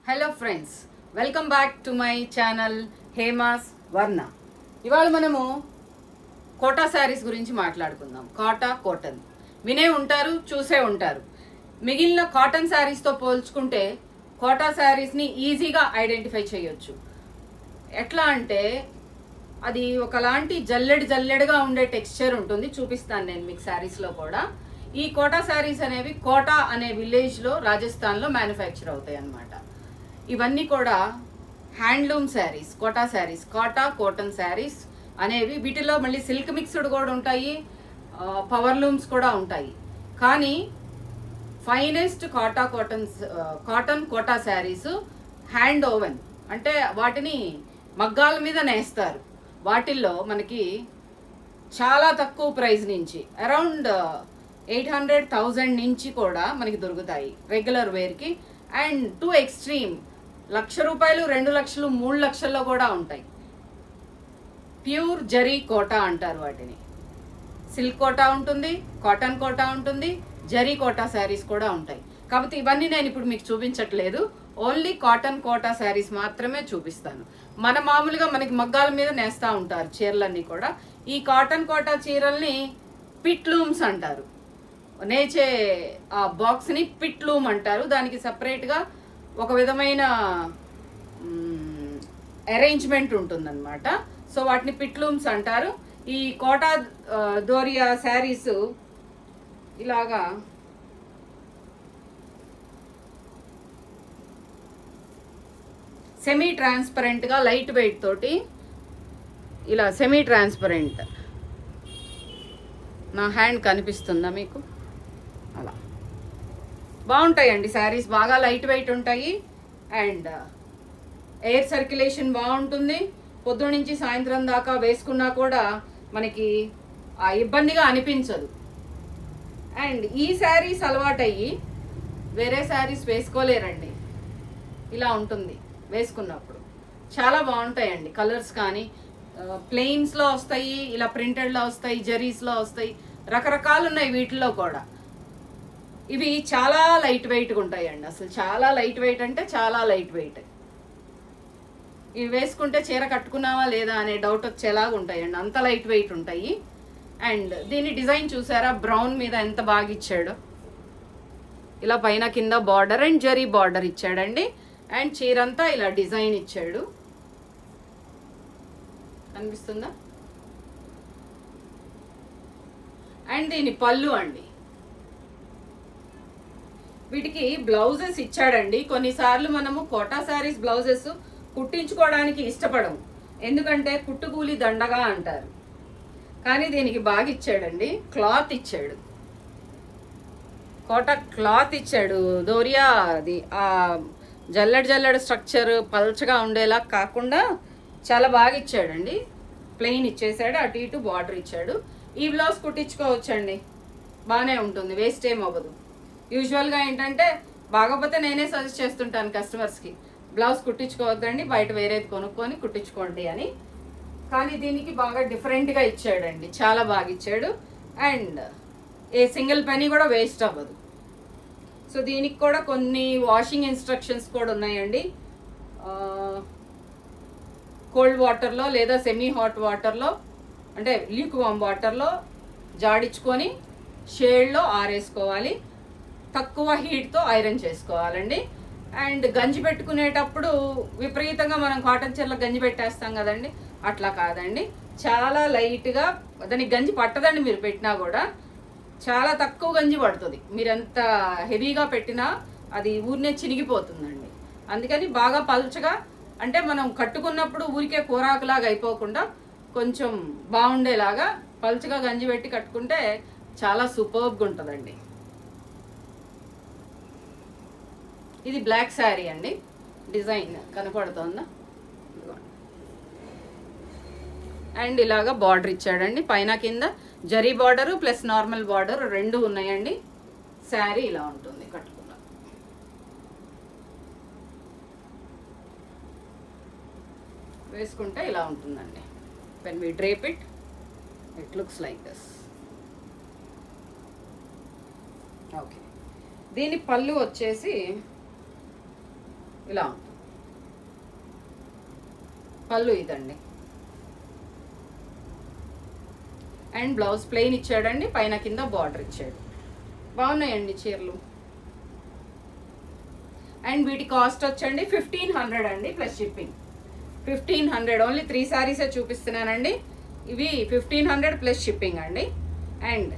Hello friends, welcome back to my channel Hema's వర్ణ. ఇవాళ మనము కోటా శారీస్ గురించి మాట్లాడుకుందాం. కాటన్ వినే ఉంటారు, చూసే ఉంటారు. మిగిలిన కాటన్ శారీస్తో పోల్చుకుంటే కోటా శారీస్ని ఈజీగా ఐడెంటిఫై చేయొచ్చు. ఎట్లా అంటే అది ఒకలాంటి జల్లెడుగా ఉండే టెక్స్చర్ ఉంటుంది. చూపిస్తాను నేను మీకు శారీస్లో కూడా. ఈ కోటా శారీస్ అనేవి కోటా అనే విలేజ్లో రాజస్థాన్లో మ్యానుఫ్యాక్చర్ అవుతాయి అన్నమాట. ఇవన్నీ కూడా హ్యాండ్లూమ్ శారీస్, కోటా శారీస్, కాటన్ శారీస్ అనేవి. వీటిలో మళ్ళీ సిల్క్ మిక్స్డ్ కూడా ఉంటాయి, పవర్ లూమ్స్ కూడా ఉంటాయి. కానీ finest cotton Kota saris hand woven, అంటే వాటిని మగ్గాల మీద నేస్తారు. వాటిల్లో మనకి చాలా తక్కువ ప్రైస్ నుంచి అరౌండ్ 800,000 నుంచి కూడా మనకి దొరుకుతాయి రెగ్యులర్ వేర్కి. అండ్ టు ఎక్స్ట్రీమ్ ₹1,00,000, 2,00,000, 3,00,000లో కూడా ఉంటాయి. ప్యూర్ జరీ కోటా అంటారు వాటిని. సిల్క్ కోటా ఉంటుంది, కాటన్ కోటా ఉంటుంది, జరీ కోటా శారీస్ కూడా ఉంటాయి. కాబట్టి ఇవన్నీ నేను ఇప్పుడు మీకు చూపించట్లేదు, ఓన్లీ కాటన్ కోటా శారీస్ మాత్రమే చూపిస్తాను. మామూలుగా మనకి మగ్గాల మీద నేస్తూ ఉంటారు చీరలన్నీ కూడా. ఈ కాటన్ కోటా చీరల్ని పిట్ లూమ్స్ అంటారు. నేచే ఆ బాక్స్ని పిట్ లూమ్ అంటారు. దానికి సపరేట్గా ఒక విధమైన అరేంజ్మెంట్ ఉంటుందన్నమాట. సో వాటిని పిట్ లూమ్స్ అంటారు. ఈ కోటా దోరియా శారీస్ ఇలాగా సెమీ ట్రాన్స్పరెంట్గా లైట్ వెయిట్ తోటి, ఇలా సెమీ ట్రాన్స్పరెంట్, నా హ్యాండ్ కనిపిస్తుందా మీకు? అలా బాగుంటాయండి శారీస్. బాగా లైట్ వెయిట్ ఉంటాయి అండ్ ఎయిర్ సర్క్యులేషన్ బాగుంటుంది. పొద్దున్న నుంచి సాయంత్రం దాకా వేసుకున్నా కూడా మనకి ఇబ్బందిగా అనిపించదు. అండ్ ఈ శారీస్ అలవాటయ్యి వేరే శారీస్ వేసుకోలేరండి. ఇలా ఉంటుంది వేసుకున్నప్పుడు. చాలా బాగుంటాయండి కలర్స్. కానీ ప్లెయిన్స్లో వస్తాయి, ఇలా ప్రింటెడ్లో వస్తాయి, జరీస్లో వస్తాయి, రకరకాలు ఉన్నాయి వీటిలో కూడా. ఇవి చాలా లైట్ వెయిట్గా ఉంటాయండి. అసలు చాలా లైట్ వెయిట్ అంటే చాలా లైట్ వెయిట్. ఇవి వేసుకుంటే చీర కట్టుకున్నావా లేదా అనే డౌట్ వచ్చేలాగా ఉంటాయండి, అంత లైట్ వెయిట్ ఉంటాయి. అండ్ దీని డిజైన్ చూసారా, బ్రౌన్ మీద ఎంత బాగా ఇచ్చాడో. ఇలా పైన కింద బార్డర్ అండ్ జరీ బార్డర్ ఇచ్చాడండి. అండ్ చీరంతా ఇలా డిజైన్ ఇచ్చాడు. కనిపిస్తుందా? అండ్ దీని పళ్ళు అండి. వీటికి బ్లౌజెస్ ఇచ్చాడండి. కొన్నిసార్లు మనము కోటా శారీస్ బ్లౌజెస్ కుట్టించుకోవడానికి ఇష్టపడము, ఎందుకంటే కుట్టుకూలి దండగా అంటారు. కానీ దీనికి బాగా ఇచ్చాడండి, క్లాత్ ఇచ్చాడు, కోటా క్లాత్ ఇచ్చాడు. దోరియా అది జల్లెడు స్ట్రక్చర్ పల్చగా ఉండేలా కాకుండా చాలా బాగా ఇచ్చాడండి. ప్లెయిన్ ఇచ్చేసాడు, అటు ఇటు బార్డర్ ఇచ్చాడు. ఈ బ్లౌజ్ కుట్టించుకోవచ్చండి, బాగానే ఉంటుంది, వేస్ట్ ఏం అవ్వదు. యూజువల్గా ఏంటంటే బాగోపోతే నేనే సజెస్ట్ చేస్తుంటాను కస్టమర్స్కి, బ్లౌజ్ కుట్టించుకోవద్దండి, బయట వేరేది కొనుక్కొని కుట్టించుకోండి అని. కానీ దీనికి బాగా డిఫరెంట్గా ఇచ్చాడండి, చాలా బాగా ఇచ్చాడు. అండ్ ఏ సింగిల్ పెనీ కూడా వేస్ట్ అవ్వదు. సో దీనికి కూడా కొన్ని వాషింగ్ ఇన్స్ట్రక్షన్స్ కూడా ఉన్నాయండి. కోల్డ్ వాటర్లో లేదా సెమీ హాట్ వాటర్లో, అంటే ల్యూక్ వామ్ వాటర్లో జాడించుకొని షేడ్లో ఆరేసుకోవాలి. తక్కువ హీట్తో ఐరన్ చేసుకోవాలండి. అండ్ గంజి పెట్టుకునేటప్పుడు విపరీతంగా మనం కాటన్ చీరలో గంజి పెట్టేస్తాం కదండి, అట్లా కాదండి. చాలా లైట్గా, దానికి గంజి పట్టదండి. మీరు పెట్టినా కూడా చాలా తక్కువ గంజి పడుతుంది. మీరు ఎంత హెవీగా పెట్టినా అది ఊరినే చినిగిపోతుందండి. అందుకని బాగా పల్చగా, అంటే మనం కట్టుకున్నప్పుడు ఊరికే కూరాకులాగా అయిపోకుండా కొంచెం బాగుండేలాగా పల్చగా గంజి పెట్టి కట్టుకుంటే చాలా సూపర్గా ఉంటుందండి. ఇది బ్లాక్ శారీ అండి. డిజైన్ కనపడుతుందా? అండ్ ఇలాగా బార్డర్ ఇచ్చాడండి, పైన కింద zari border plus normal border రెండు ఉన్నాయండి. శారీ ఇలా ఉంటుంది కట్టుకున్న. వేసుకుంటే ఇలా ఉంటుందండి. when we drape it, it looks like this. Okay, దీని పళ్ళు వచ్చేసి ఇలా ఉంటుంది. పళ్ళు ఇదండి. అండ్ బ్లౌజ్ ప్లెయిన్ ఇచ్చాడండి, పైన కింద బార్డర్ ఇచ్చాడు. బాగున్నాయండి చీరలు. అండ్ వీటి కాస్ట్ వచ్చండి 1500 అండి ప్లస్ షిప్పింగ్. 1500, ఓన్లీ 3 శారీసే చూపిస్తున్నానండి. ఇవి 1500 ప్లస్ షిప్పింగ్ అండి. అండ్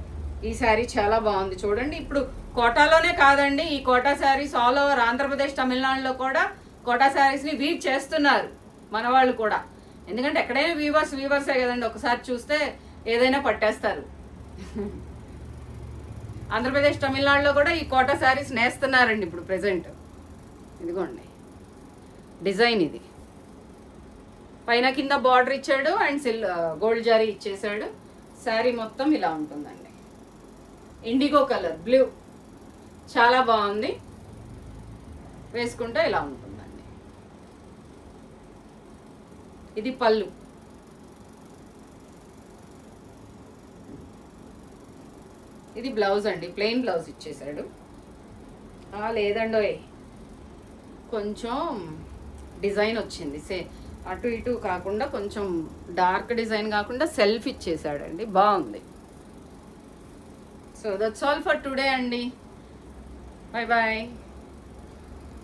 ఈ శారీ చాలా బాగుంది చూడండి. ఇప్పుడు కోటాలోనే కాదండి, ఈ Kota saris all over Andhra Pradesh, తమిళనాడులో కూడా కోటా శారీస్ని వీవ్ చేస్తున్నారు మన వాళ్ళు కూడా. ఎందుకంటే ఎక్కడైనా వీవర్సే కదండి, ఒకసారి చూస్తే ఏదైనా పట్టేస్తారు. ఆంధ్రప్రదేశ్, తమిళనాడులో కూడా ఈ కోటా శారీస్ నేస్తున్నారండి ఇప్పుడు ప్రెసెంట్. ఇదిగోండి డిజైన్, ఇది పైన కింద బార్డర్ ఇచ్చాడు అండ్ గోల్డ్ జారీ ఇచ్చేసాడు. శారీ మొత్తం ఇలా ఉంటుందండి. ఇండిగో కలర్ బ్లూ, చాలా బాగుంది. వేసుకుంటే ఇలా ఉంటుందండి. ఇది పళ్ళు. ఇది బ్లౌజ్ అండి, ప్లెయిన్ బ్లౌజ్ ఇచ్చేసాడు. లేదండోయ్, కొంచెం డిజైన్ వచ్చింది. అటు ఇటు కాకుండా కొంచెం డార్క్ డిజైన్ కాకుండా సెల్ఫ్ ఇచ్చేసాడండి, బాగుంది. So that's all for today అండి. Bye bye.